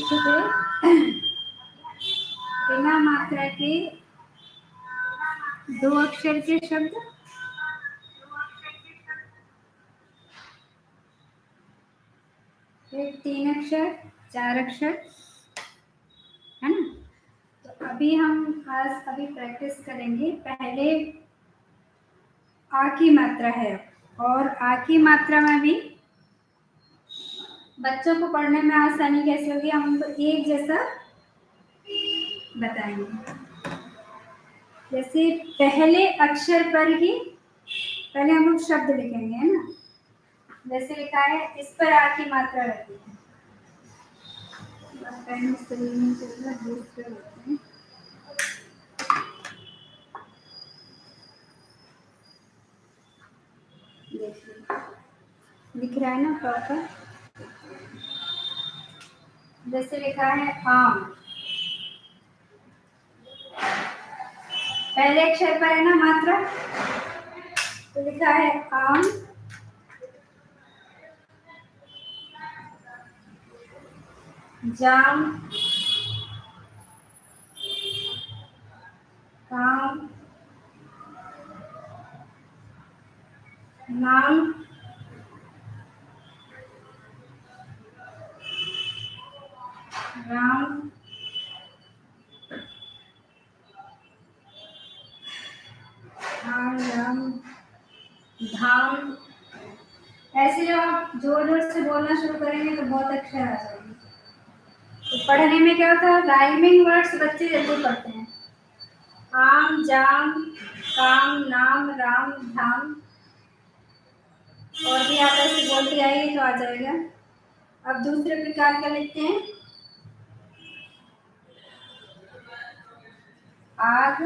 सीखे थे बिना मात्रा के 2 अक्षर के शब्द, फिर 3 अक्षर, 4 अक्षर, है ना। तो अभी हम अभी प्रैक्टिस करेंगे। पहले आ की मात्रा है, और आ की मात्रा में भी बच्चों को पढ़ने में आसानी कैसे होगी, हम एक जैसा बताएंगे। जैसे पहले अक्षर पर ही पहले हम लोग शब्द लिखेंगे, है ना। जैसे लिखा है, इस पर आ की मात्रा रहती है। लिख रहा है ना प्रॉपर। जैसे लिखा है आम, पहले अक्षर पर है ना मात्रा, तो लिखा है आम। जाम, काम, नाम, राम, राम, धाम। ऐसे जब आप जोर जोर से बोलना शुरू करेंगे तो बहुत अक्षर आ जाएंगे। तो पढ़ने में क्या होता है, राइमिंग वर्ड्स बच्चे जल्दी पढ़ते हैं। आम, जाम, काम, नाम, राम, धाम। और भी आप ऐसे बोलते आइए तो आ जाएगा। अब दूसरे प्रकार का लिखते हैं। आग,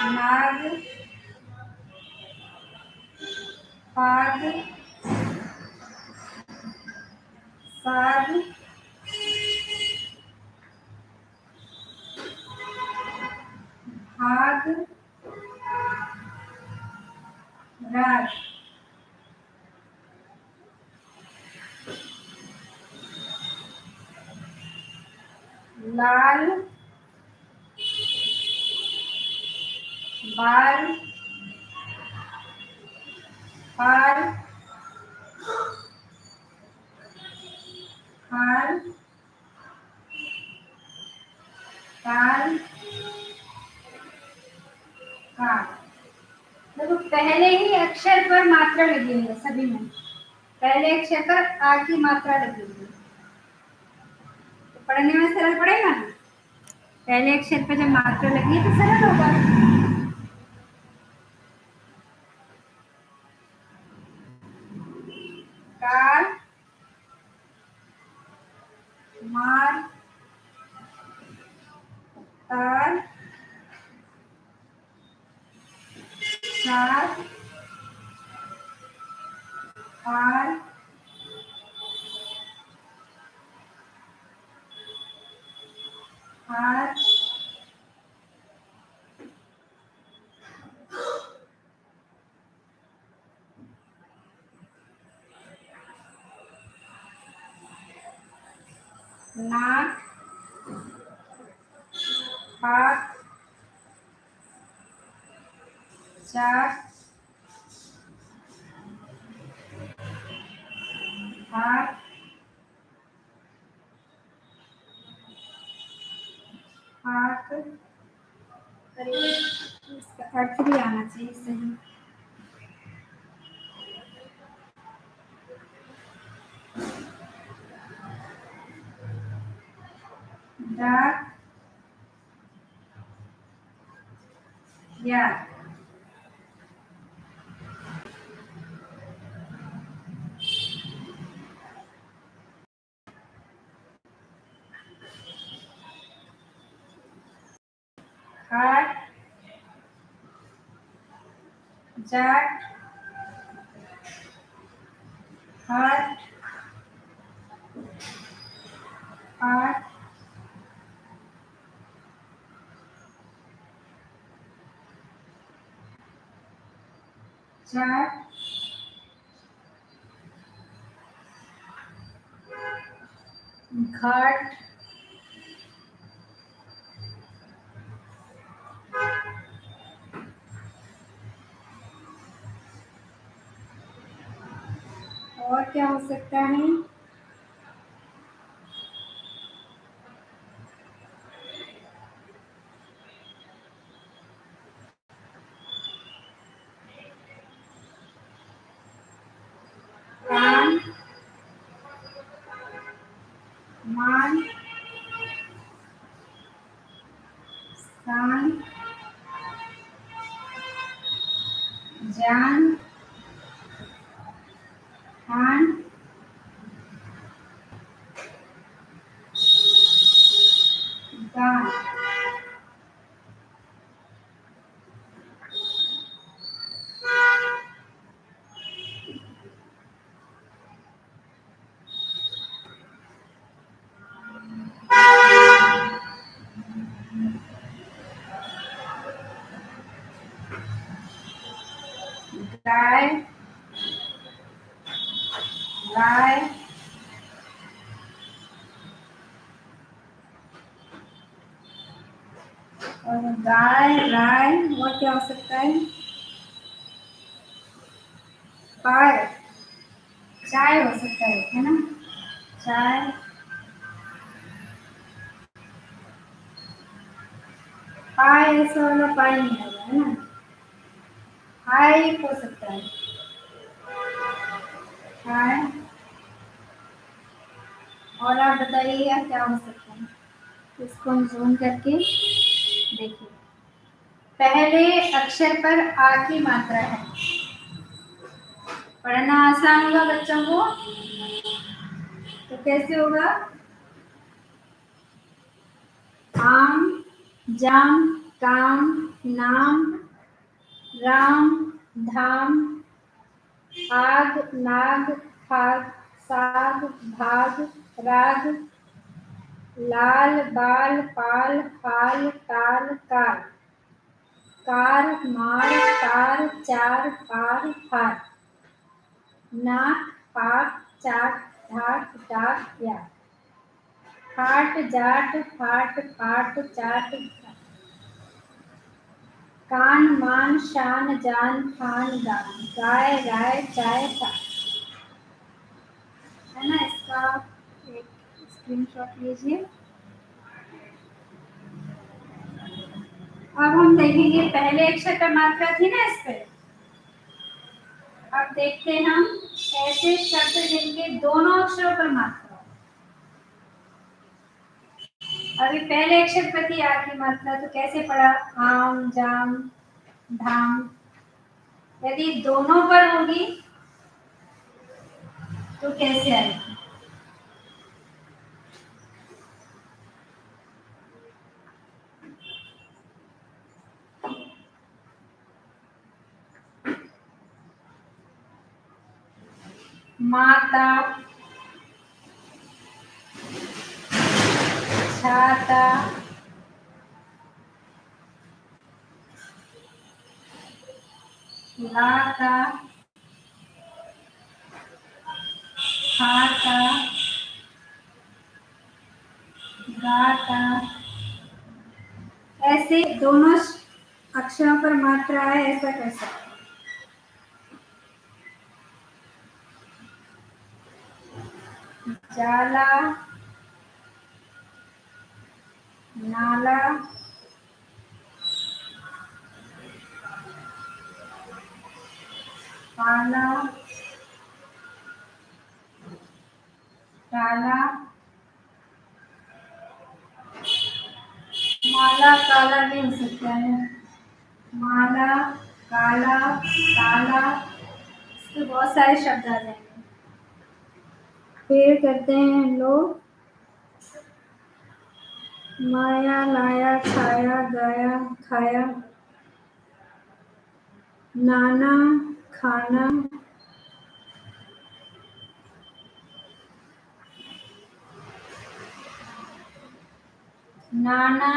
नाग, पाग, साग, भाग, राग। लाल, बाल, हार, हार, काल, काल। देखो पहले ही अक्षर पर मात्रा लगी है सभी में। पहले अक्षर पर आ की मात्रा लगी है, तो पढ़ने में सरल पड़ेगा ना। पहले अक्षर पर जब मात्रा लगी है तो सरल होगा। काल, मार, तार, चार, हार, हार, नाक, हाथ, चार, हाथ, हाथ। अरे इसका अर्थ भी आना चाहिए सही। दांत, या खाट, जाट, हाथ, आठ, चार, घाट, और क्या हो सकता है? कान, मान, कान, जान, खान, गान। गाय, गाय, और गाय, राय, और क्या हो सकता है? पाय, चाय हो सकता है ना? चाय, पाय ऐसा वाला पाय नहीं होगा, है ना? हाय हो सकता है। हाय, और आप बताइए क्या हो सकता है? इसको हम जूम करके देखिए। पहले अक्षर पर आ की मात्रा है। पढ़ना आसान होगा बच्चों को, तो कैसे होगा? आम, जाम, काम, नाम, राम, धाम, आग, नाग, फाग, साग, भाग, राग, लाल, बाल, पाल, फाल, ताल, कार, कार, मार, तार, चार, पार, हार, नाक, पाक, चाट, ढाक, डाक, या, फाट, जाट, फाट, फाट, चाट, कान, मान, शान, जान, खान, गान, गाय, राय, चाय, का, है ना? इसका एक स्क्रीनशॉट लीजिए। अब हम देखेंगे पहले अक्षर पर मात्रा थी ना इस पे। अब देखते हैं हम ऐसे शब्द जिनके दोनों अक्षरों पर मात्रा हो। अभी पहले अक्षर पर थी आ की मात्रा, तो कैसे पढ़ा? आम, जाम, धाम। यदि दोनों पर होगी तो कैसे आएगी? माता, छाता, लाता, खाता, गाता। ऐसे दोनों अक्षरों पर मात्रा है, ऐसा कर सकते हैं। जाला, नाला, पाला, काला, माला, काला भी हो सकता है। माला, काला, काला, इसके बहुत सारे शब्द आ जाएंगे। फिर करते हैं हम लोग माया, लाया, छाया, गाया, खाया, नाना, खाना, नाना,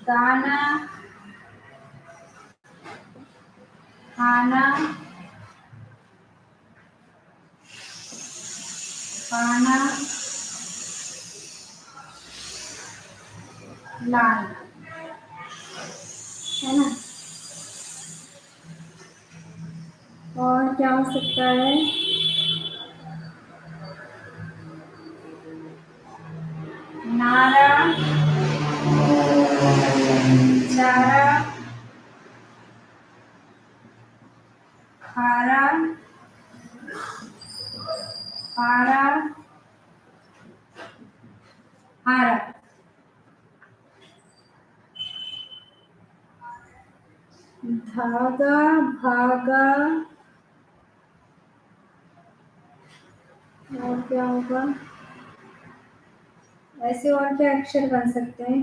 गाना, खाना, खाना, लाल, है ना। और क्या हो सकता है? नारा, चारा, खारा, हारा, हारा, धागा, भागा, और क्या होगा? ऐसे और क्या अक्षर बन सकते हैं?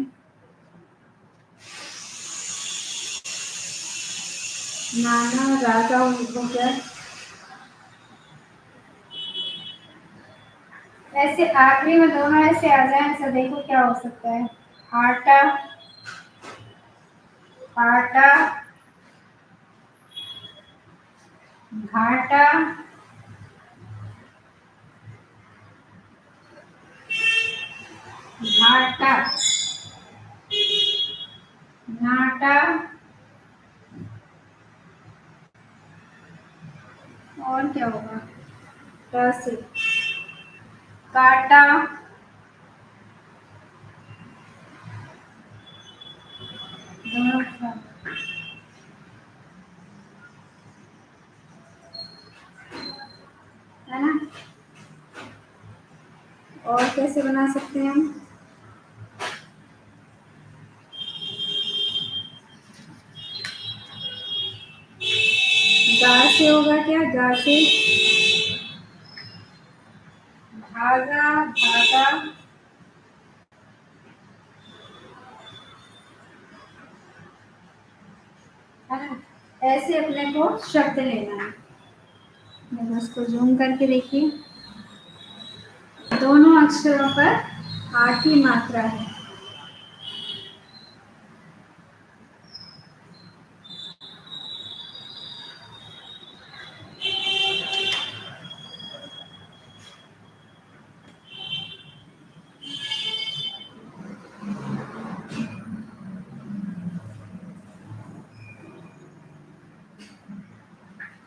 नाना, रागा हो गया। ऐसे आखिरी में दोनों ऐसे आ जाए, ऐसा देखो क्या हो सकता है। आटा, आटा, घाटा, घाटा, नाटा, और क्या होगा? ट से काटा, दोनों है ना। और कैसे बना सकते हैं हम? गा से होगा क्या? गा से भागा, भागा, है ना। ऐसे अपने को शब्द लेना है। मैं उसको जूम करके देखिए, दोनों अक्षरों पर आ की मात्रा है।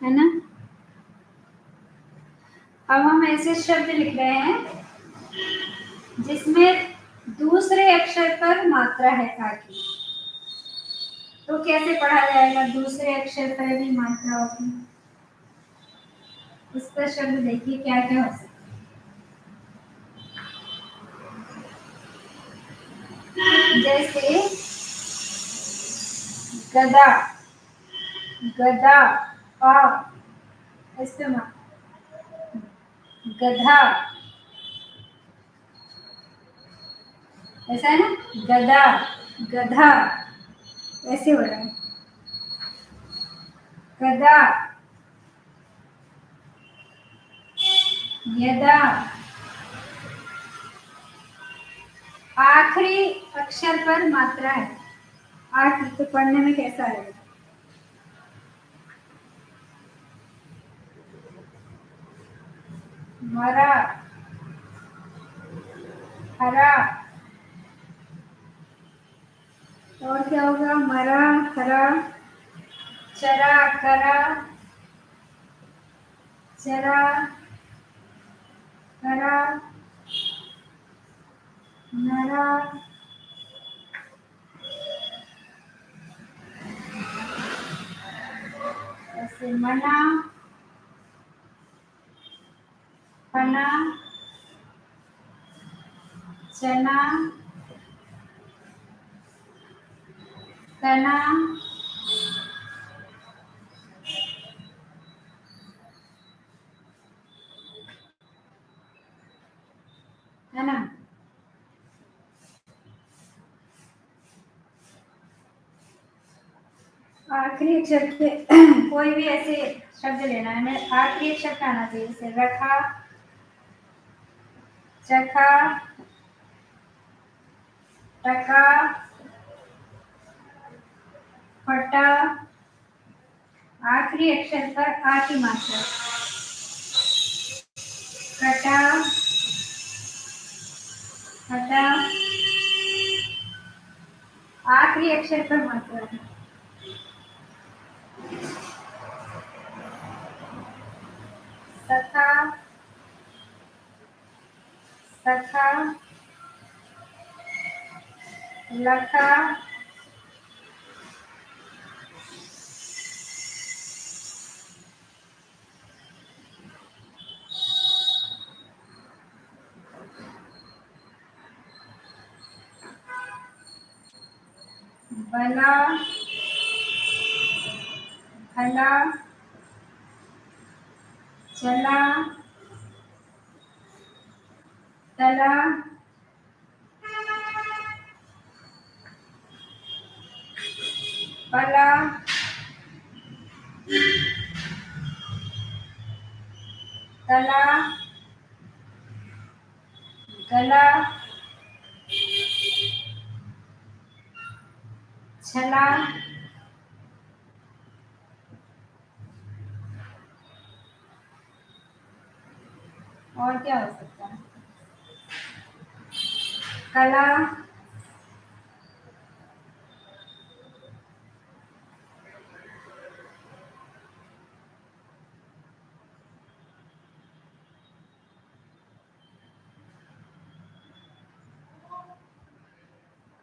है ना। अब हम ऐसे शब्द लिख रहे हैं जिसमें दूसरे अक्षर पर मात्रा है आ की। तो कैसे पढ़ा जाएगा? दूसरे अक्षर पर भी मात्रा होगी। उसका शब्द देखिए क्या क्या हो सकता है। जैसे गदा, गदा, आ, ऐसे गधा, ऐसा है ना। गदा, गधा, ऐसे हो रहा है। गदा, यदा, आखिरी अक्षर पर मात्रा है। आठ तो पढ़ने में कैसा है? मरा, हरा, और क्या होगा? मरा, हरा, चरा, करा, चरा, करा, नरा, ऐसे मना, फना, चना, तना, है ना। आखिरी अक्षर के कोई भी ऐसे शब्द लेना है, हमें आखिरी अक्षर का आना चाहिए। जैसे रखा, चखा, टका, फटा, आखिरी अक्षर पर आ की मात्रा। कटा, हटा, आखिरी अक्षर पर मात्रा है। सखा, सखा, लखा, बला, भला, चला, तला, पला, तला, गला, छला, और क्या हो सकता है? कला,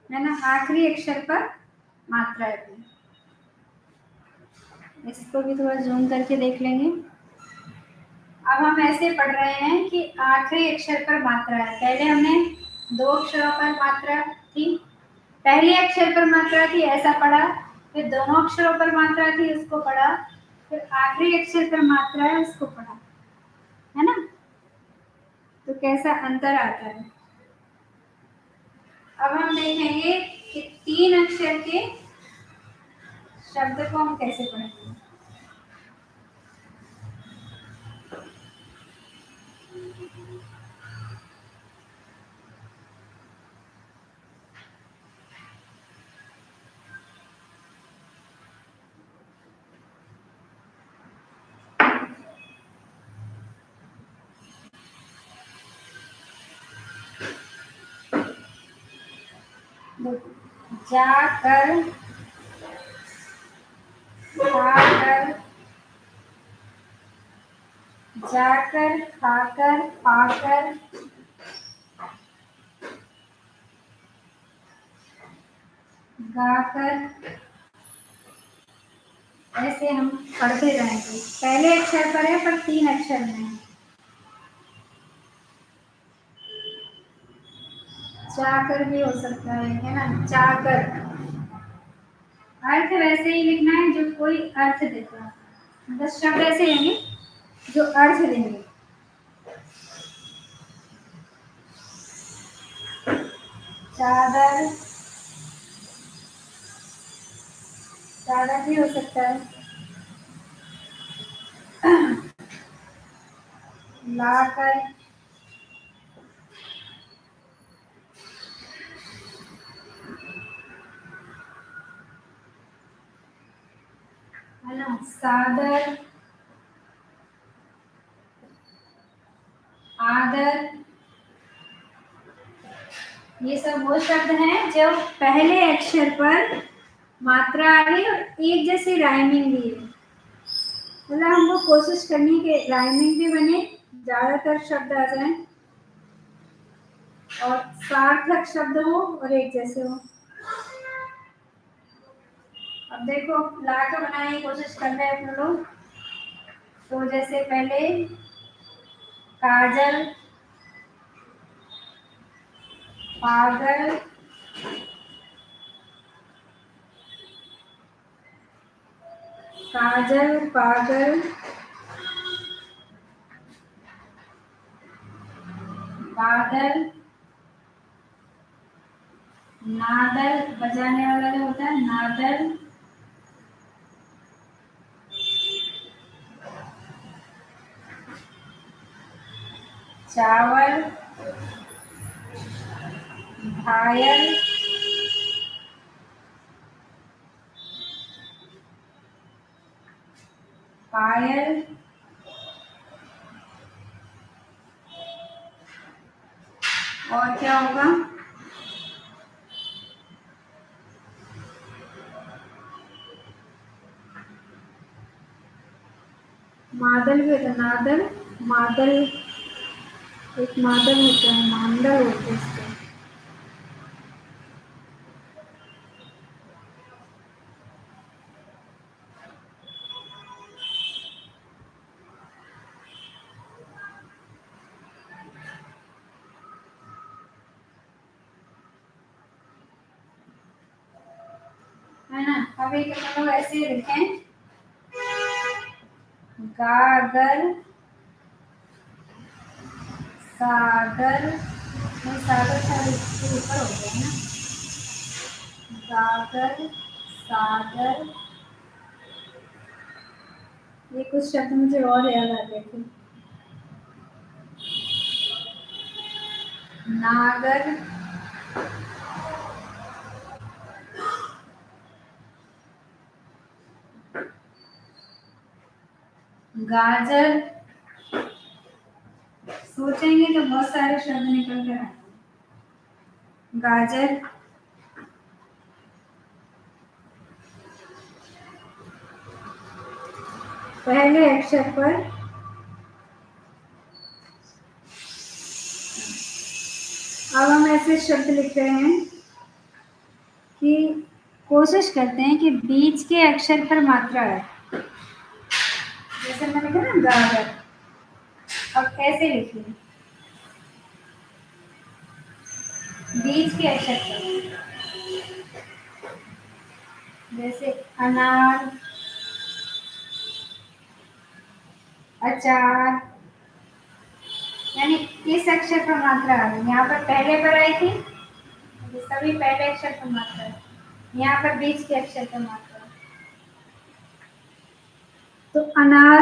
है ना, आखिरी अक्षर पर मात्रा है। इसको भी थोड़ा जूम करके देख लेंगे। अब हम ऐसे पढ़ रहे हैं कि आखिरी अक्षर पर मात्रा है। पहले हमने दो अक्षरों पर मात्रा थी, पहले अक्षर पर मात्रा थी, ऐसा पढ़ा, फिर दोनों अक्षरों पर मात्रा थी, उसको पढ़ा, फिर आखिरी अक्षर पर मात्रा है, उसको पढ़ा, है ना। तो कैसा अंतर आता है। अब हम देखेंगे कि तीन अक्षर के शब्द को हम कैसे पढ़ेंगे। जाकर, खाकर, जाकर, खाकर, पाकर, गाकर, ऐसे हम पढ़ते रहेंगे। पहले अक्षर पर है पर तीन अक्षर में है। जाकर भी हो सकता है ना, जाकर। अर्थ वैसे ही लिखना है जो कोई अर्थ देता है, मतलब शब्द ऐसे लेंगे जो अर्थ देंगे। चादर, चादर भी हो सकता है। लाकर, है ना, सादर, आदर, ये सब वो शब्द हैं जो पहले अक्षर पर मात्रा आ रही और एक जैसी राइमिंग भी है। मतलब हमको कोशिश करनी कि राइमिंग भी बने, ज्यादातर शब्द आ जाएं और सार्थक शब्द हो और एक जैसे हो। अब देखो ला के बनाने की कोशिश कर रहे हैं अपने लोग। तो जैसे पहले काजल, पागल, काजल, पागल, बादल, नादल, बजाने वाला जो होता है नादल, चावल, घायल, पायल, और क्या होगा? मादल भी होता है, नादल, मादल, एक मादल होता है, मांडल होता है इसको। है ना? अब एक हम लोग ऐसे ही लिखें, गागर, सागर, नहीं सागर शायद इसके ऊपर हो गया है ना, गागर, सागर, ये कुछ शब्द मुझे और याद आ गए थे, नागर, गाजर, सोचेंगे तो बहुत सारे शब्द निकल के आएंगे। गाजर, पहले अक्षर पर, अब हम ऐसे शब्द लिख रहे हैं कि कोशिश करते हैं कि बीच के अक्षर पर मात्रा है। जैसे मैंने कहा ना गागर, अब ऐसे लिखिए, बीच के अक्षर पर, जैसे अनार, अचार, यानी किस अक्षर पर मात्रा आ रही है? यहाँ पर पहले पर आई थी, ये सभी पहले अक्षर पर मात्रा है, यहाँ पर बीच के अक्षर पर मात्रा है। तो अनार,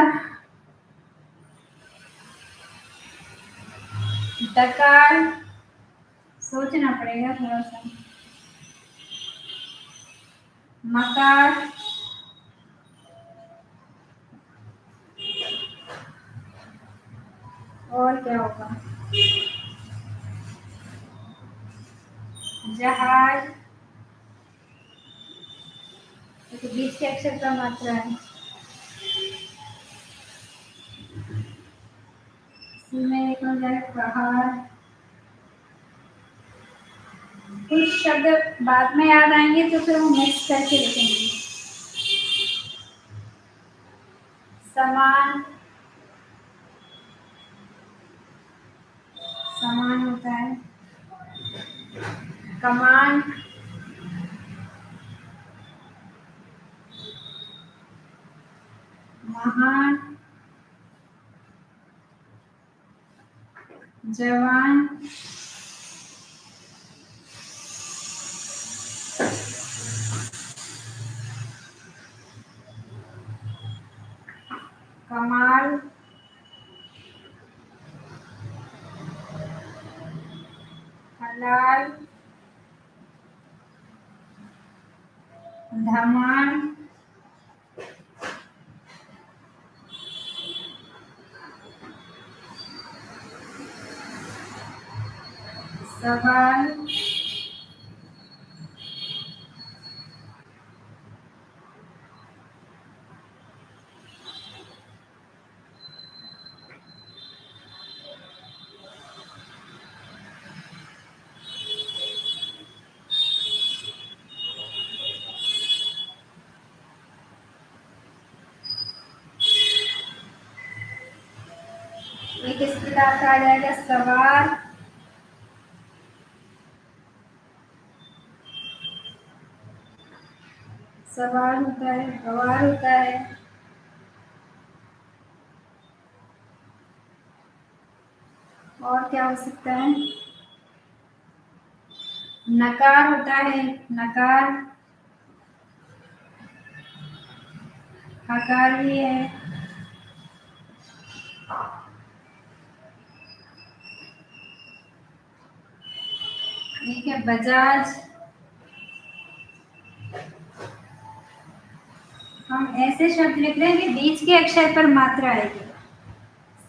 डकार, सोचना पड़ेगा थोड़ा सा, मकार, और क्या होगा? जहाज, तो बीच के अक्षर पर मात्रा है, इसमें एक हो जाए प्रहार। कुछ शब्द बाद में याद आएंगे तो फिर वो मिक्स करके लिखेंगे। समान, समान होता है, कमान, महान, जवान, कमाल, हलाल, धमान, सवाल, एक इस प्रकार का आ जाएगा सवार, सवार होता है, गवार होता है, और क्या हो सकता है? नकार होता है, नकार, हकार भी है, ठीक है, बजाज। हम ऐसे शब्द लिख रहे हैं कि बीच के अक्षर पर मात्रा आएगी,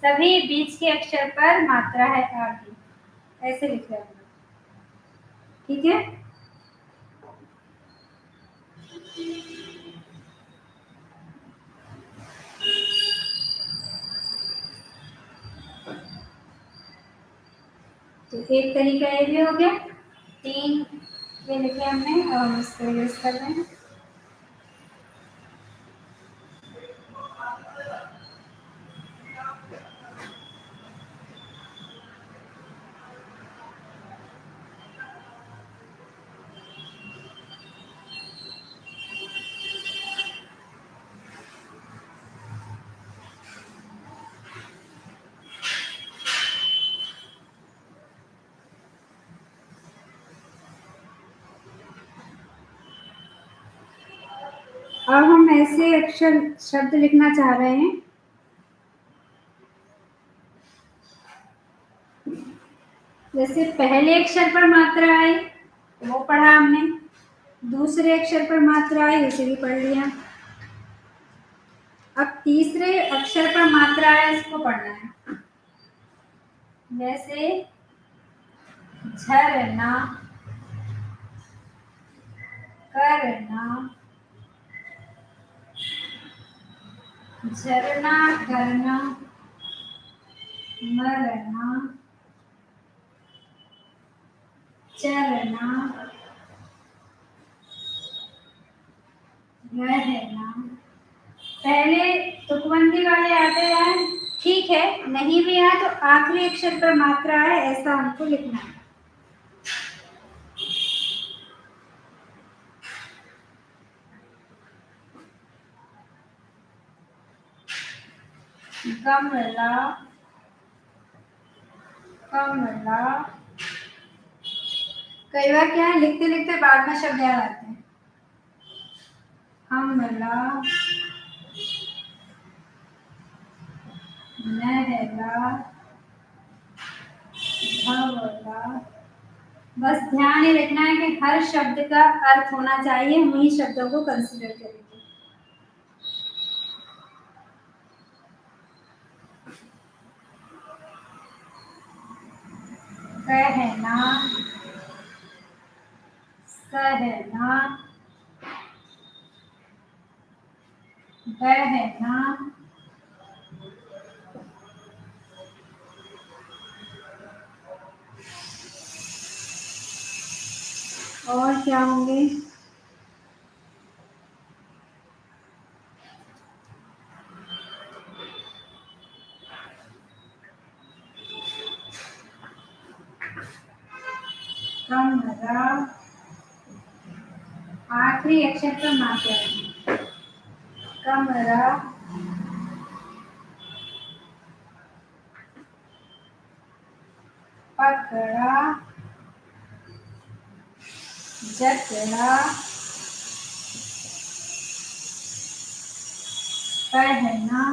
सभी बीच के अक्षर पर मात्रा है आगे। ऐसे लिख रहे हैं, ठीक है। तो एक तरीका ये भी हो गया, 3 ये लिखे हमने, और हम इसको यूज कर रहे हैं। अब हम ऐसे अक्षर शब्द लिखना चाह रहे हैं, जैसे पहले अक्षर पर मात्रा आई वो पढ़ा हमने, दूसरे अक्षर पर मात्रा आई उसे भी पढ़ लिया। अब तीसरे अक्षर पर मात्रा है इसको पढ़ना है, जैसे झरना, करना, झरना करना, मरना, चलना, रहना। पहले तुकबंदी वाले आते हैं, ठीक है, नहीं भी आए तो आखिरी अक्षर पर मात्रा है ऐसा हमको लिखना है। गमला, कमला। कई बार क्या है, लिखते लिखते बाद में शब्द याद आते हैं। हमला, नहला, भवला। बस ध्यान ये रखना है कि हर शब्द का अर्थ होना चाहिए, हम वही शब्दों को कंसिडर करेंगे। कहना, सहना, बहना, और क्या होंगे, कमरा, आखिरी अक्षर पर मात्रा है, कमरा, पकड़ा, जकड़ा, पहना।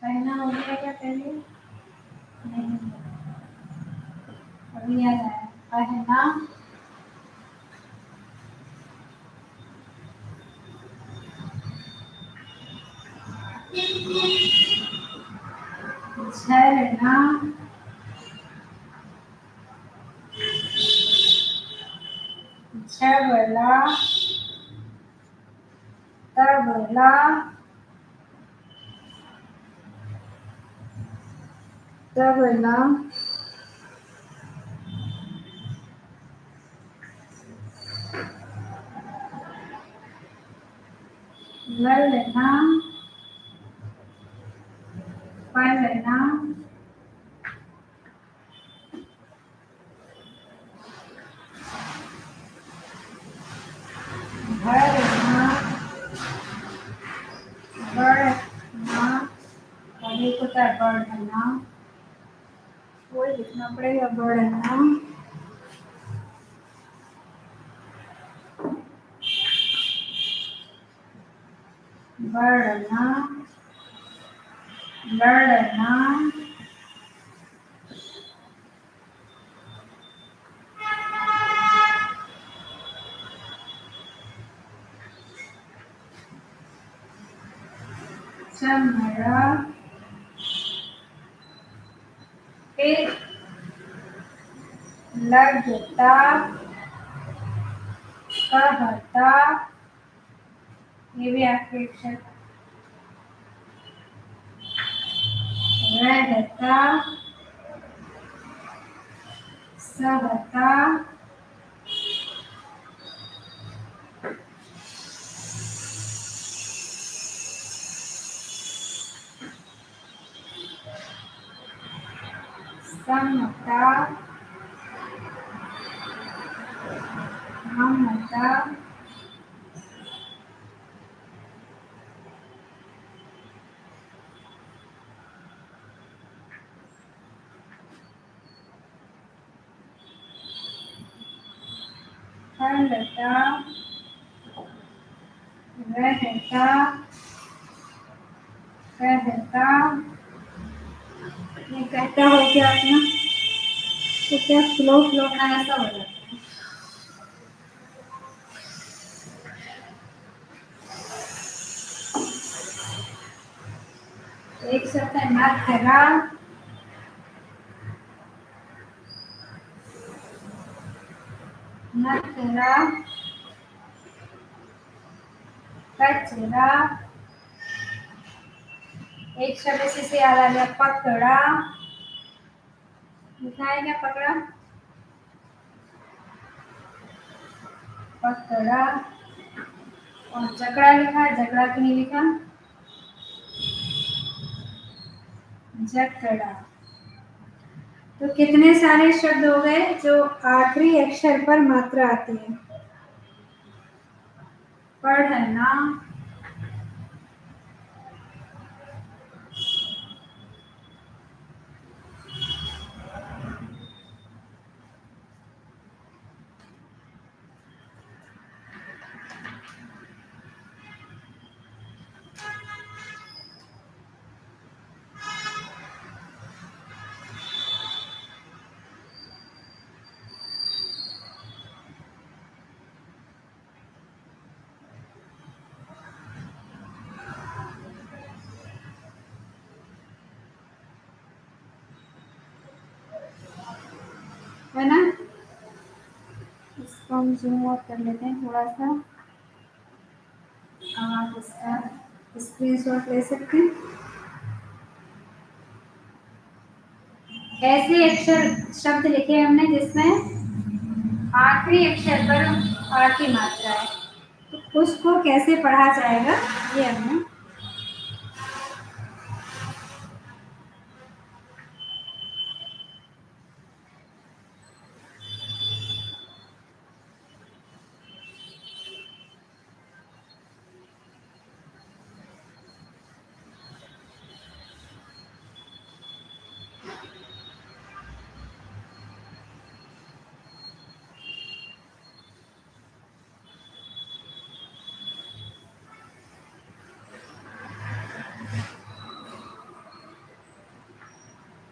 पहना हो गया क्या पहले? नहीं, अभी याद आया, पहना, झरना, झबला, तबला, तबला, ललना, पलना, भरना, बढ़ना, और एक होता है बढ़ना, वही लिखना पड़ेगा, बढ़ना, बढ़ना, लड़ना, चमड़ा, फिर लगता, कहता, ये भी आपके अक्षर। रहता, सहता, समता, ममता, खंडता, रहता, कहता, ये कहता हो क्या अपना, तो क्या फ्लो फ्लो ना ऐसा हो जाता है। एक शब्द है नखरा, नखरा, कचरा, एक शब्द से याद आ गया पकड़ा, लिखा है क्या पकड़ा, पकड़ा, और जकड़ा लिखा है, जकड़ा क्यों नहीं लिखा, जकड़ा। तो कितने सारे शब्द हो गए जो आखिरी अक्षर पर मात्रा आती है। पढ़ना, है ना। इसको हम जूम आउट कर लेते हैं थोड़ा सा, आप इसका स्क्रीनशॉट ले सकते हैं। ऐसे अक्षर शब्द लिखे हमने जिसमें आखिरी अक्षर पर आ की मात्रा है, तो उसको कैसे पढ़ा जाएगा ये हमने।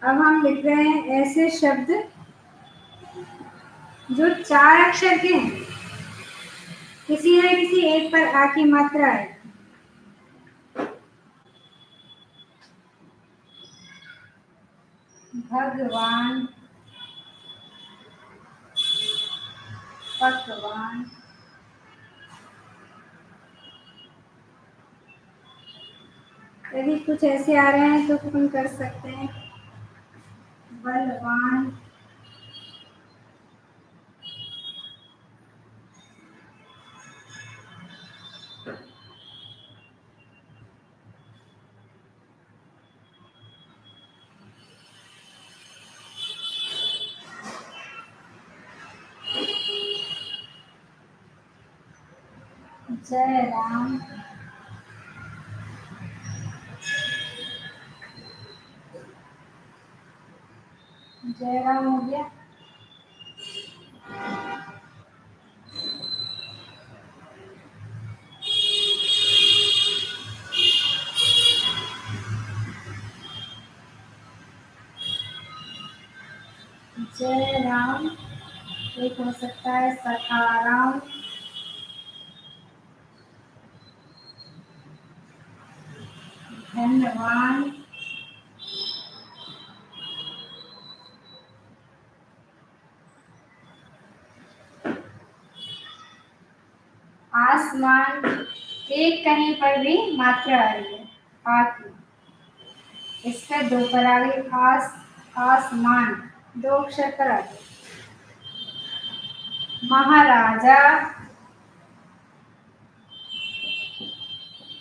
अब हम लिख रहे हैं ऐसे शब्द जो 4 अक्षर के हैं, किसी न किसी एक पर आ की मात्रा है। भगवान, पकवान, यदि कुछ ऐसे आ रहे हैं तो हम कर सकते हैं बलवान, जय राम, जय राम हो गया। जय राम, एक हो सकता है सखाराम, धन्यवान, आसमान, एक कहीं पर भी मात्रा आ रही है आ की। इसका दो पर आ गई आसमान, दो अक्षर पर आ गई। महाराजा,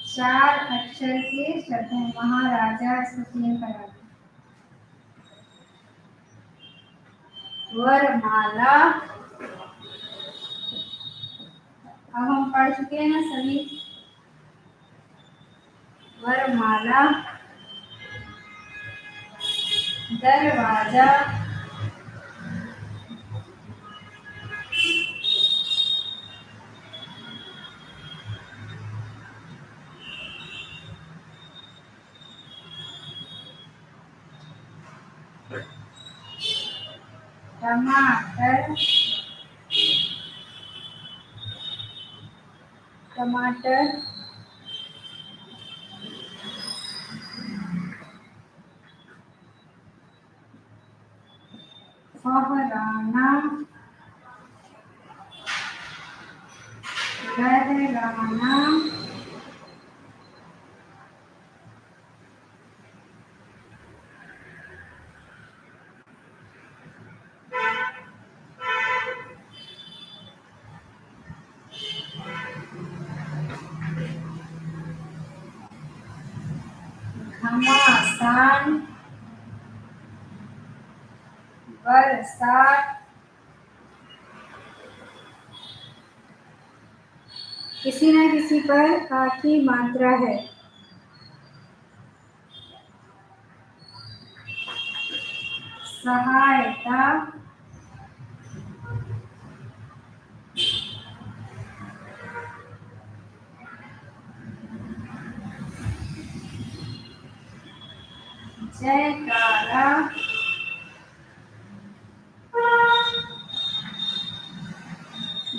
चार अक्षर के शब्द हैं। महाराजा, इसको तीन पर आ गई। वरमाला, अब हम पढ़ चुके हैं ना सभी। वरमाला, दरवाजा, टमाटर, टमाटर, फहराना, लहराना, घमासान, बरसात। किसी न किसी पर आ की मात्रा है। सहायता, जयकारा,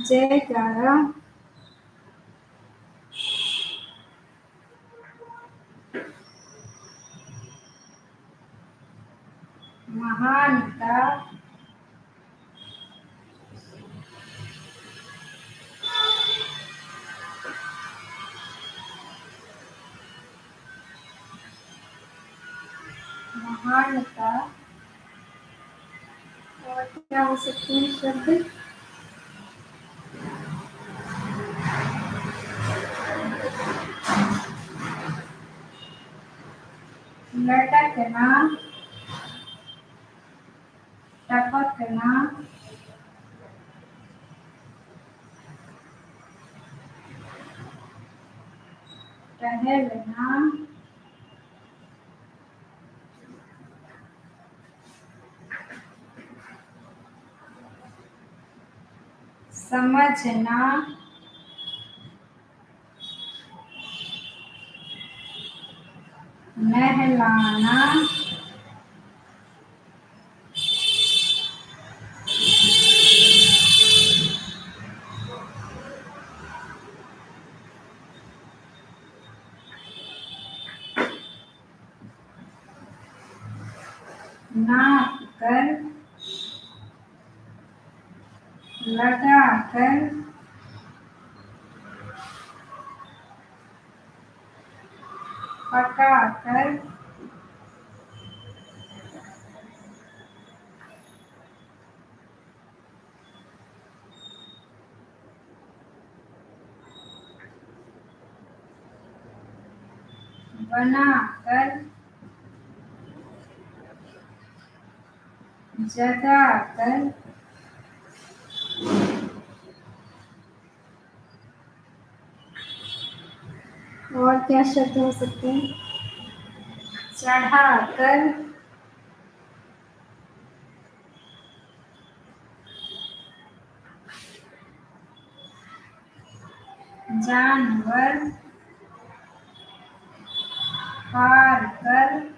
जयकारा, महानता, महानता। और क्या हो सकते हैं शब्द? लटकना, टपकना, टहलना, समझना, नहलाना, नाप कर, लगा कर, पका कर, बना कर, जगा कर, और क्या शब्द हो सकते हैं? चढ़ा कर, जानवर, पार कर।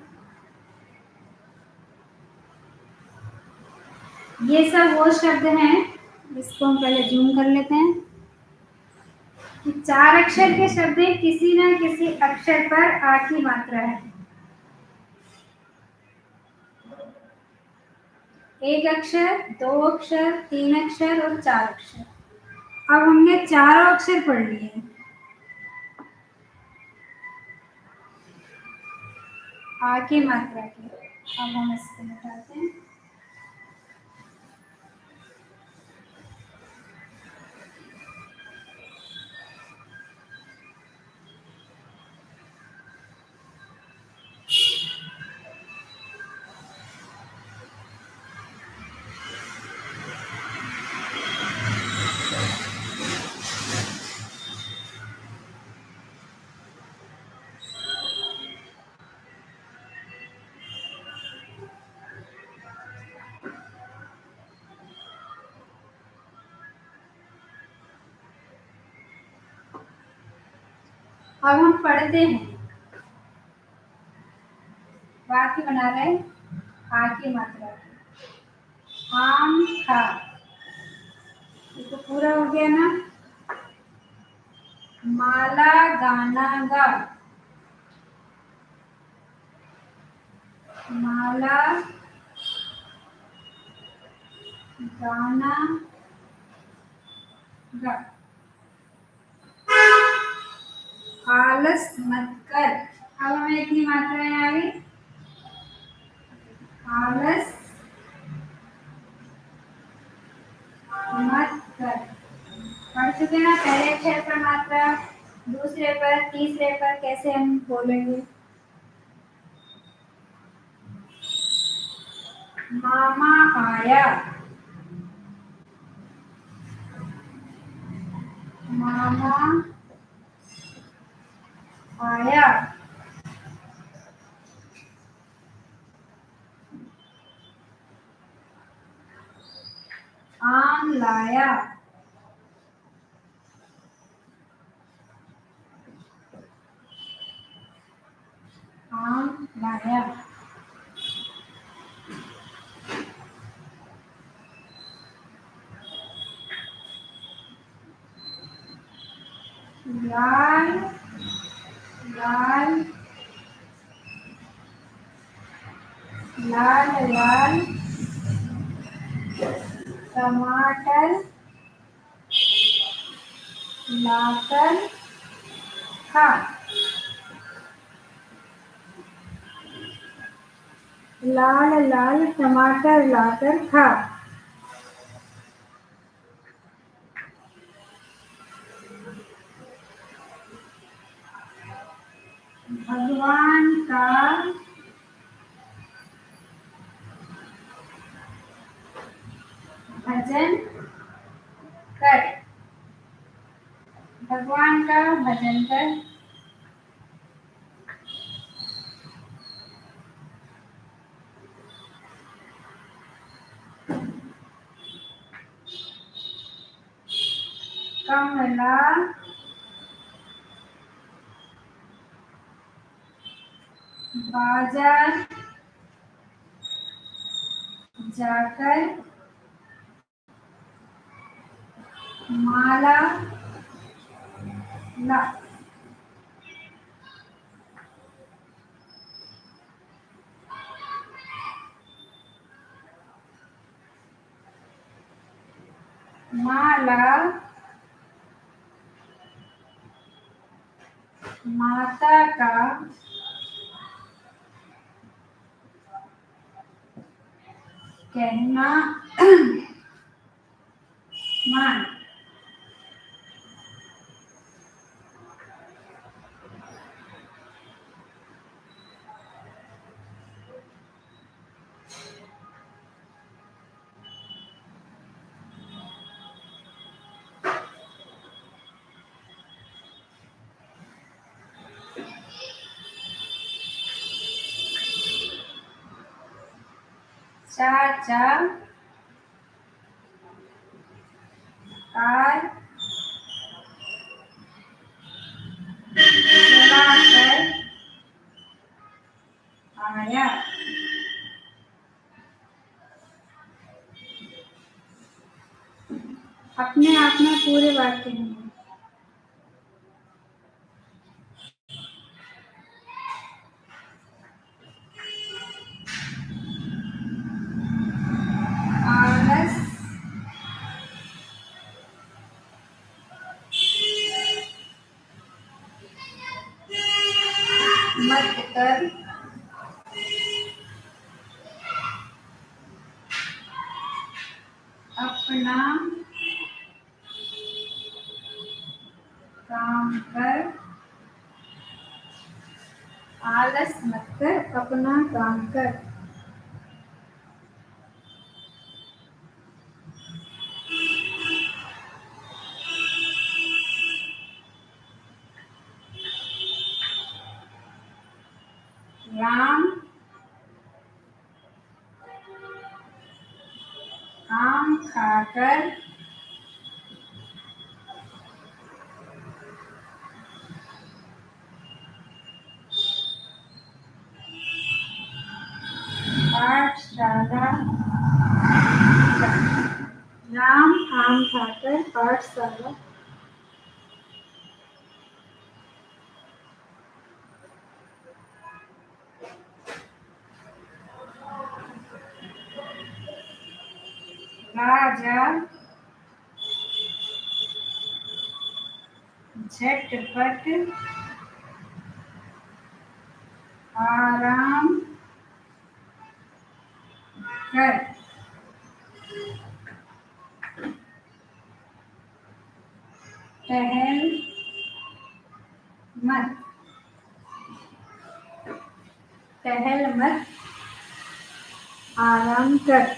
ये सब वो शब्द हैं, इसको हम पहले जूम कर लेते हैं कि चार अक्षर के शब्द हैं, किसी न किसी अक्षर पर आ की मात्रा है। एक अक्षर, दो अक्षर, तीन अक्षर और चार अक्षर। अब हमने चारों अक्षर पढ़ लिए। आ की मात्रा के। अब हम इसको मिटाते हैं। अब हम पढ़ते हैं। वाक्य बना रहे हैं आ की मात्रा के। आम खा। ये तो पूरा हो गया ना। माला गाना गा। माला गाना गा। आलस मत कर। अब हमें इतनी मात्राएं आ गई। आलस मत कर। पढ़ चुके ना पहले अक्षर पर मात्रा, दूसरे पर, तीसरे पर कैसे हम बोलेंगे। मामा आया। मामा आया। आम लाया। आम लाया। लाल लाल लाल लाल टमाटर लाकर खा। लाल लाल टमाटर लाकर खा। भगवान का भजन कर। भगवान का भजन कर। कमला बाजार जाकर माला ला। माला माता का कहना मान। चाचा कार चलाकर आया। अपने आप में पूरे वाक्य में आलस कर अपना काम कर, आलस मत कर, अपना काम कर। राम आम खाकर पाठशाला, राम आम खाकर पाठशाला राजा झटपट आराम कर, टहल मत, टहल मत, आराम कर।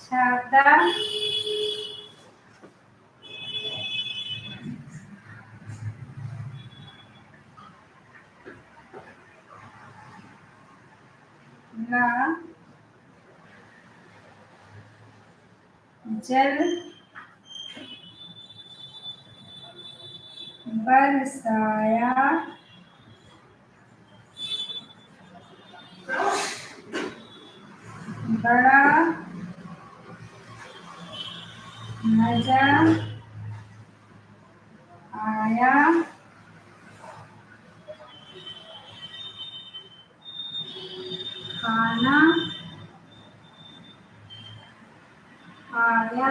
छाता ला जल बरसाया, बड़ा मजा आया, खाना आया,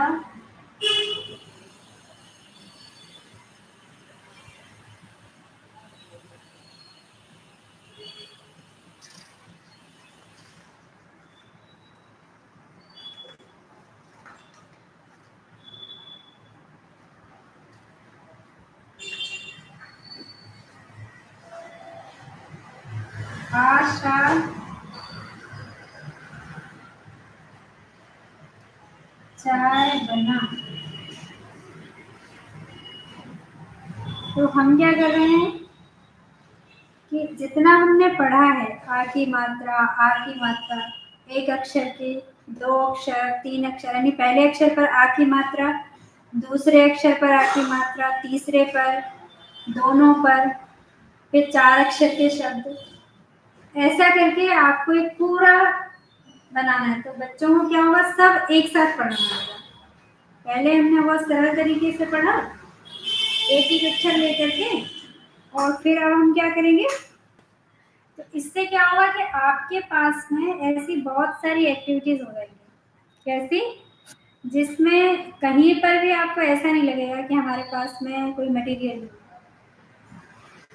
आशा चाय बना। तो हम क्या कर रहे हैं कि जितना हमने पढ़ा है, आ की मात्रा, आ की मात्रा, एक अक्षर की, दो अक्षर, तीन अक्षर, यानी पहले अक्षर पर आ की मात्रा, दूसरे अक्षर पर आ की मात्रा, तीसरे पर, दोनों पर, फिर चार अक्षर के शब्द, ऐसा करके आपको एक पूरा बनाना है। तो बच्चों को क्या होगा, सब एक साथ पढ़ना होगा। पहले हमने बहुत सरल तरीके से पढ़ा, एक एक अक्षर लेकर के, और फिर अब हम क्या करेंगे, तो इससे क्या होगा कि आपके पास में ऐसी बहुत सारी एक्टिविटीज हो जाएंगी। कैसी? जिसमें कहीं पर भी आपको ऐसा नहीं लगेगा कि हमारे पास में कोई मटेरियल नहीं।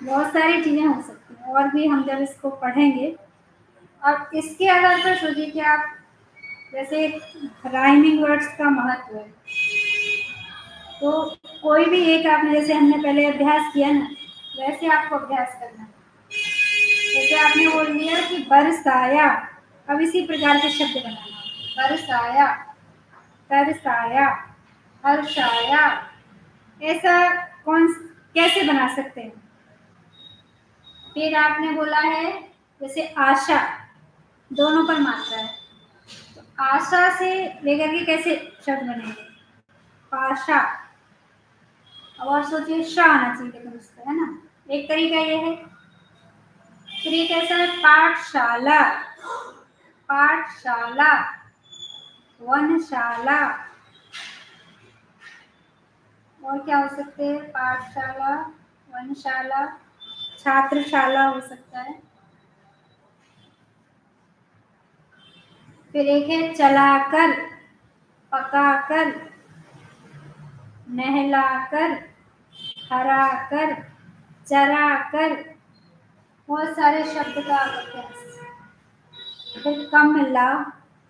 बहुत सारी चीज़ें हो सकती हैं, और भी हम जब इसको पढ़ेंगे। अब इसके आधार पर सोचिए कि आप जैसे राइमिंग वर्ड्स का महत्व है, तो कोई भी एक आपने, जैसे हमने पहले अभ्यास किया ना, वैसे आपको अभ्यास करना है। जैसे आपने बोल दिया कि बरसाया, अब इसी प्रकार के शब्द बनाना। बरसाया, तरसाया, हर्षाया, ऐसा कौन कैसे बना सकते हैं? फिर आपने बोला है जैसे आशा, दोनों पर मात्रा है, तो आशा से लेकर के कैसे शब्द बनेंगे? पाशा। और सोचिए शाह आना चाहिए, लेकिन उसका है ना, एक तरीका ये है। फिर ये कैसा है? पाठशाला, पाठशाला, वनशाला, और क्या हो सकते हैं? पाठशाला, वनशाला, छात्रशाला हो सकता है। फिर एक है चलाकर, पकाकर, नहलाकर, हराकर, चराकर, बहुत सारे शब्द का अभ्यास। फिर कम मिला,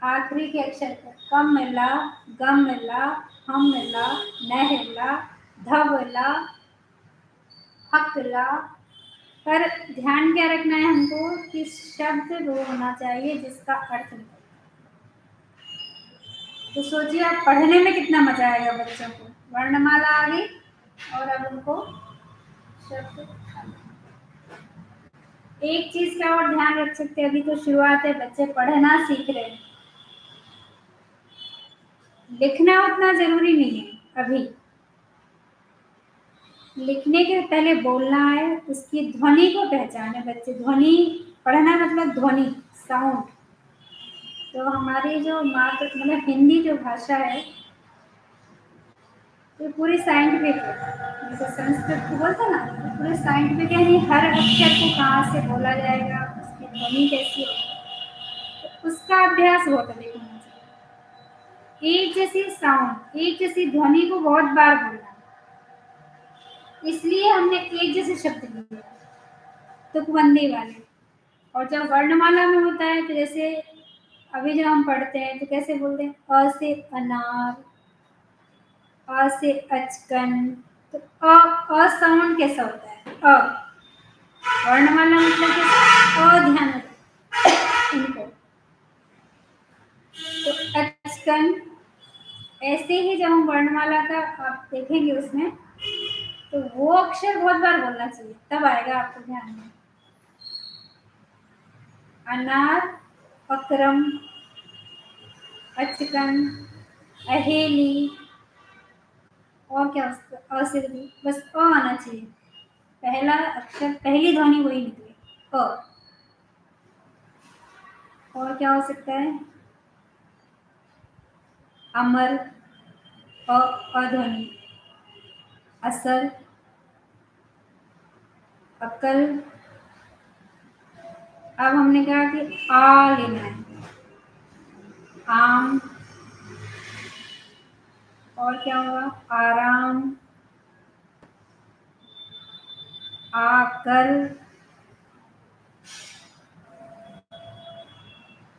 आखिरी के अक्षर पर कम मिला, गम मिला, हम मिला, नहला, धवला, हकला। पर ध्यान क्या रखना है हमको कि शब्द वो होना चाहिए जिसका अर्थ निकले। तो सोचिए आप पढ़ने में कितना मजा आएगा बच्चों को। वर्णमाला आ गई और अब उनको शब्द। एक चीज का और ध्यान रख सकते हैं, अभी तो शुरुआत है, बच्चे पढ़ना सीख रहे हैं, लिखना उतना जरूरी नहीं है अभी। लिखने के पहले बोलना है, उसकी ध्वनि को पहचाने बच्चे। ध्वनि पढ़ना मतलब ध्वनि, साउंड। तो हमारी जो मातृ मतलब हिंदी जो भाषा है तो पूरी साइंटिफिक है। जैसे संस्कृत को बोलते ना, तो पूरे साइंटिफिक है, यानी हर अक्षर को कहाँ से बोला जाएगा, उसकी ध्वनि कैसी होगी, तो उसका अभ्यास बहुत अधिक होना चाहिए। एक जैसी साउंड, एक जैसी ध्वनि को बहुत बार बोलना, इसलिए हमने एक जैसे शब्द लिए तुकबंदी वाले। और जब वर्णमाला में होता है तो जैसे अभी जब हम पढ़ते हैं तो कैसे बोलते हैं, अ से अनार, अ से अचकन। तो अ साउंड कैसा होता है, अ। वर्णमाला मतलब कैसा, अ ध्यान रखो इनको। तो अचकन, ऐसे ही जब हम वर्णमाला का आप देखेंगे उसमें, तो वो अक्षर बहुत बार बोलना चाहिए, तब आएगा आपको ध्यान में। अनार, अकरम, अचकन, अहेली, और क्या उसका, असिरदी, बस अ आना चाहिए। पहला अक्षर, पहली ध्वनि वही निकले, अ। और क्या हो सकता है, अमर, अध्वनि, असर, अकल। अब हमने कहा कि आ लेना है, आम। और क्या होगा, आराम, आकर।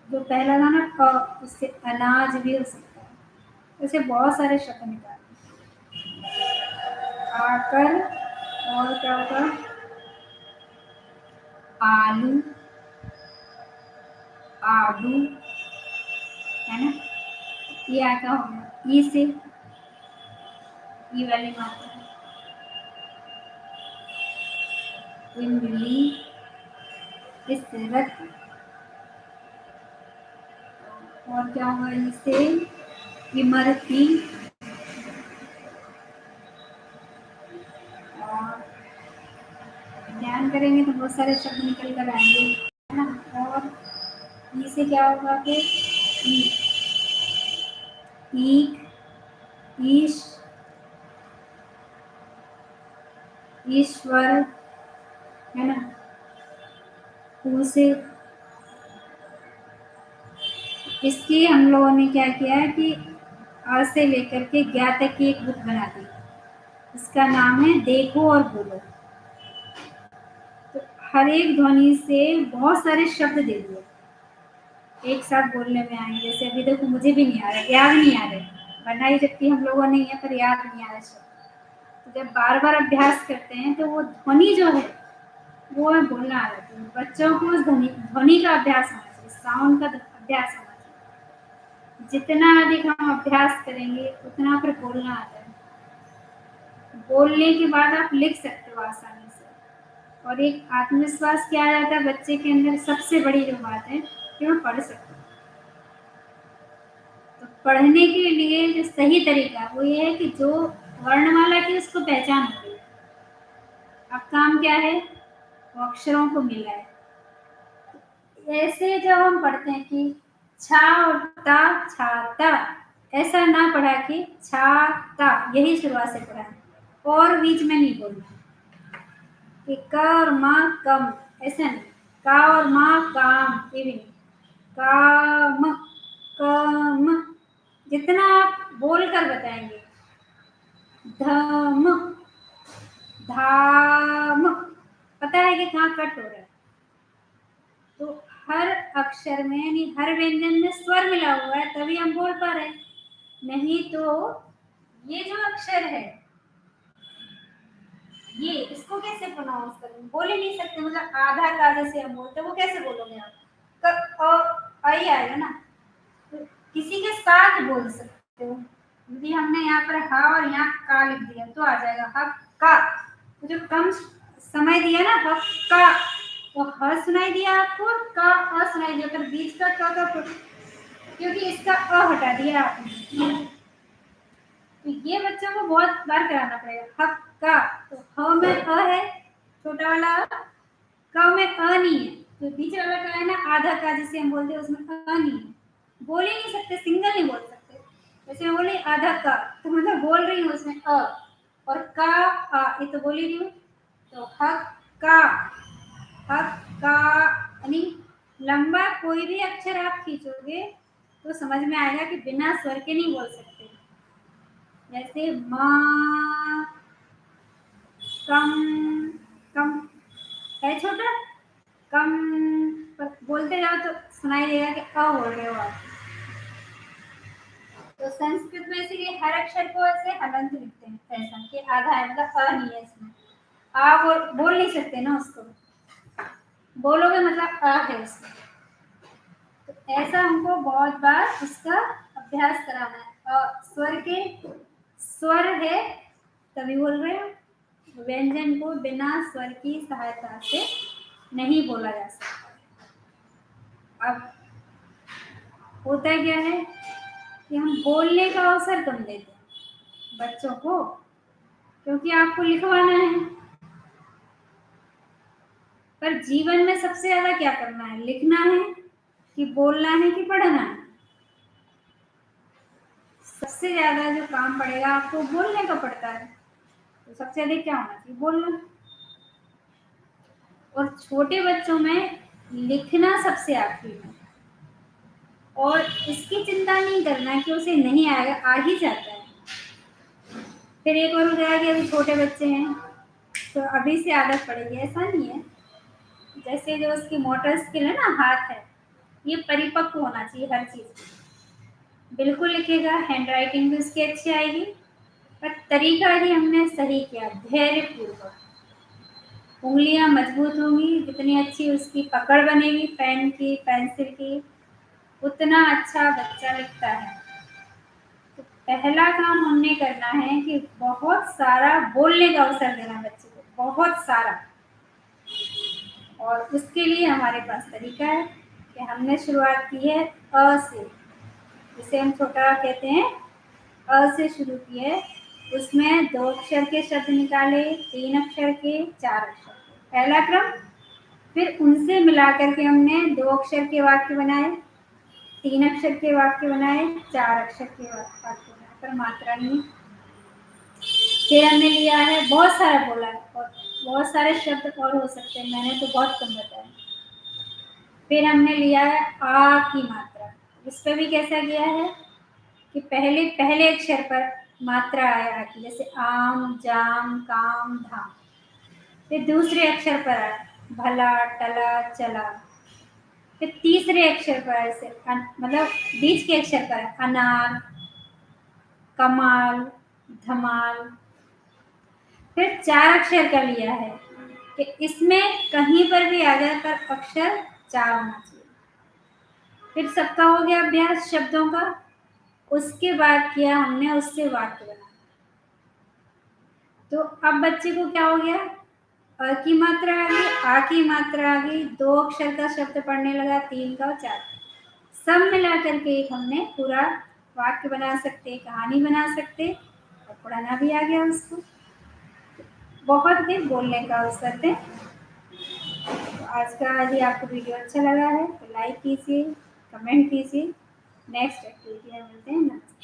जो पहला था ना क, उससे अनाज भी हो सकता है। ऐसे बहुत सारे शब्द निकाले, आकर। और क्या होगा, आलू, आलू, है ना। ये आका हो गया, ई से, ई वाली मात्रा है। इमली, इसरत। और क्या होगा, इसे इमरती। और ध्यान करेंगे तो बहुत सारे शब्द निकल कर आएंगे, है ना। और ई से क्या होगा फिर, ई, ईख, ईश, ईश्वर, है ना। ऊ से, इसकी हम लोगों ने क्या किया है कि अ से लेकर के ज्ञा तक की एक बुक बना दी, इसका नाम है देखो और बोलो। तो हर एक ध्वनि से बहुत सारे शब्द दे दिए, एक साथ बोलने में आएंगे। जैसे अभी देखो मुझे भी नहीं आ रहा, याद नहीं आ रहा, बनाई जबकि हम लोगों ने है, पर याद नहीं आ रहा शब्द। तो जब बार बार अभ्यास करते हैं तो वो ध्वनि जो है वो हमें बोलना आ जाती है। बच्चों को उस ध्वनि ध्वनि का अभ्यास होना चाहिए, साउंड का अभ्यास होना चाहिए। जितना अधिक हम अभ्यास करेंगे उतना फिर बोलना आता है। बोलने के बाद आप लिख सकते हो आसानी से। और एक आत्मविश्वास क्या आ जाता है बच्चे के अंदर, सबसे बड़ी जो बात है कि वो पढ़ सकते हैं। तो पढ़ने के लिए जो सही तरीका है वो ये है कि जो वर्णमाला की उसको पहचान होती है। अब काम क्या है, वो अक्षरों को मिला है। ऐसे जब हम पढ़ते हैं कि छा और ता, छाता, ऐसा ना पढ़ा कि छाता, यही शुरुआत से पढ़ा है, और बीच में नहीं बोलना कि क और माँ कम, ऐसा नहीं। का और माँ काम, ये भी नहीं। काम, कम, जितना आप बोल कर बताएंगे, धम, धाम, पता है कि कहाँ कट हो रहा है। तो हर अक्षर में यानी हर व्यंजन में स्वर मिला हुआ है, तभी हम बोल पा रहे हैं। नहीं तो ये जो अक्षर है, ये इसको कैसे प्रोनाउंस करेंगे? बोल ही नहीं सकते। मतलब आधा का जैसे हम बोलते हैं, वो कैसे बोलोगे आप? ही आएगा ना। तो किसी के साथ बोल सकते हो। यदि हमने यहाँ पर हा और यहाँ का लिख दिया तो आ जाएगा हक का। तो जो कम समय दिया ना हक का, तो ह सुनाई दिया आपको, का अ सुनाई दिया, पर बीच का क का, क्योंकि इसका अ हटा दिया आपने। तो ये बच्चों को बहुत बार कराना पड़ेगा। हक का, तो ह में अ है, छोटा वाला अ, क में अ नहीं है, तो बीच वाला का है ना आधा का जिसे हम बोलते हैं, उसमें अ नहीं है। बोल ही नहीं सकते, सिंगल नहीं बोल सकते। जैसे मैं बोली आधा का, तो मतलब बोल रही हूँ उसमें अ, और का आ, ये तो बोल ही रही हूँ। तो हक का, हक का, यानी लंबा कोई भी अक्षर आप खींचोगे तो समझ में आएगा कि बिना स्वर के नहीं बोल सकते। जैसे माँ, कम, कम है छोटा, कम, पर बोलते जाओ तो सुनाई देगा कि अ बोल रहे हो आप। तो संस्कृत में इसीलिए हर अक्षर को ऐसे हलंत लिखते हैं, ऐसा कि आधा है, मतलब अ नहीं है इसमें। आ बोल नहीं सकते ना उसको, बोलोगे मतलब अ है उसमें। तो ऐसा हमको बहुत बार उसका अभ्यास कराना है। स्वर के स्वर है तभी बोल रहे हो। व्यंजन को बिना स्वर की सहायता से नहीं बोला जा सकता। अब होता क्या है कि हम बोलने का अवसर कम देते हैं बच्चों को, क्योंकि आपको लिखवाना है। पर जीवन में सबसे ज्यादा क्या करना है? लिखना है कि बोलना है कि पढ़ना है? सबसे ज्यादा जो काम पड़ेगा आपको बोलने का पड़ता है। तो सबसे अधिक क्या होना चाहिए? बोलना। और छोटे बच्चों में लिखना सबसे आखिरी में। और इसकी चिंता नहीं करना कि उसे नहीं आएगा, आ ही जाता है। फिर एक और हो गया कि अभी छोटे बच्चे हैं तो अभी से आदत पड़ेगी, ऐसा नहीं है। जैसे जो उसकी मोटर स्किल है ना, हाथ है, ये परिपक्व होना चाहिए हर चीज में। बिल्कुल लिखेगा, हैंड राइटिंग भी उसकी अच्छी आएगी, पर तरीका यदि हमने सही किया, धैर्य पूर्वक, उंगलियां मजबूत होंगी, जितनी अच्छी उसकी पकड़ बनेगी पेन की, पेंसिल की, उतना अच्छा बच्चा लिखता है। तो पहला काम हमने करना है कि बहुत सारा बोलने का अवसर देना बच्चे को, बहुत सारा। और उसके लिए हमारे पास तरीका है कि हमने शुरुआत की है अ से, जिसे हम छोटा कहते हैं, अ से शुरू किए। उसमें 2 अक्षर के शब्द निकाले, 3 अक्षर के, 4 अक्षर के, पहला क्रम। फिर उनसे मिलाकर के हमने 2 अक्षर के वाक्य बनाए, 3 अक्षर के वाक्य बनाए, 4 अक्षर के वाक्य बनाए, पर मात्रा नहीं। फिर हमने लिया है, बहुत सारा बोला है और बहुत सारे शब्द और हो सकते हैं, मैंने तो बहुत कम बताया। फिर हमने लिया है आ की मात्रा। इस पर भी कैसा किया है कि पहले पहले अक्षर पर मात्रा आया आ की, जैसे आम, जाम, काम, धाम। फिर दूसरे अक्षर पर आया भला, टला, चला। फिर तीसरे अक्षर पर ऐसे मतलब बीच के अक्षर पर अनार, कमाल, धमाल। फिर 4 अक्षर का लिया है कि इसमें कहीं पर भी आ जाए पर अक्षर 4 होना चाहिए। फिर सबका हो गया अभ्यास शब्दों का। उसके बाद किया हमने उससे वाक्य बनाना। तो अब बच्चे को क्या हो गया, अ की मात्रा आ गई, आ की मात्रा आ गई, 2 अक्षर का शब्द पढ़ने लगा, 3 का और 4 का। सब मिला करके एक हमने पूरा वाक्य बना सकते, कहानी बना सकते, और पढ़ाना भी आ गया उसको। बहुत ही बोलने का अवसर थे। तो आज का यदि आपको वीडियो अच्छा लगा है तो लाइक कीजिए, कमेंट कीजिए। नेक्स्ट एक्टिविटी में मिलते हैं। नमस्ते।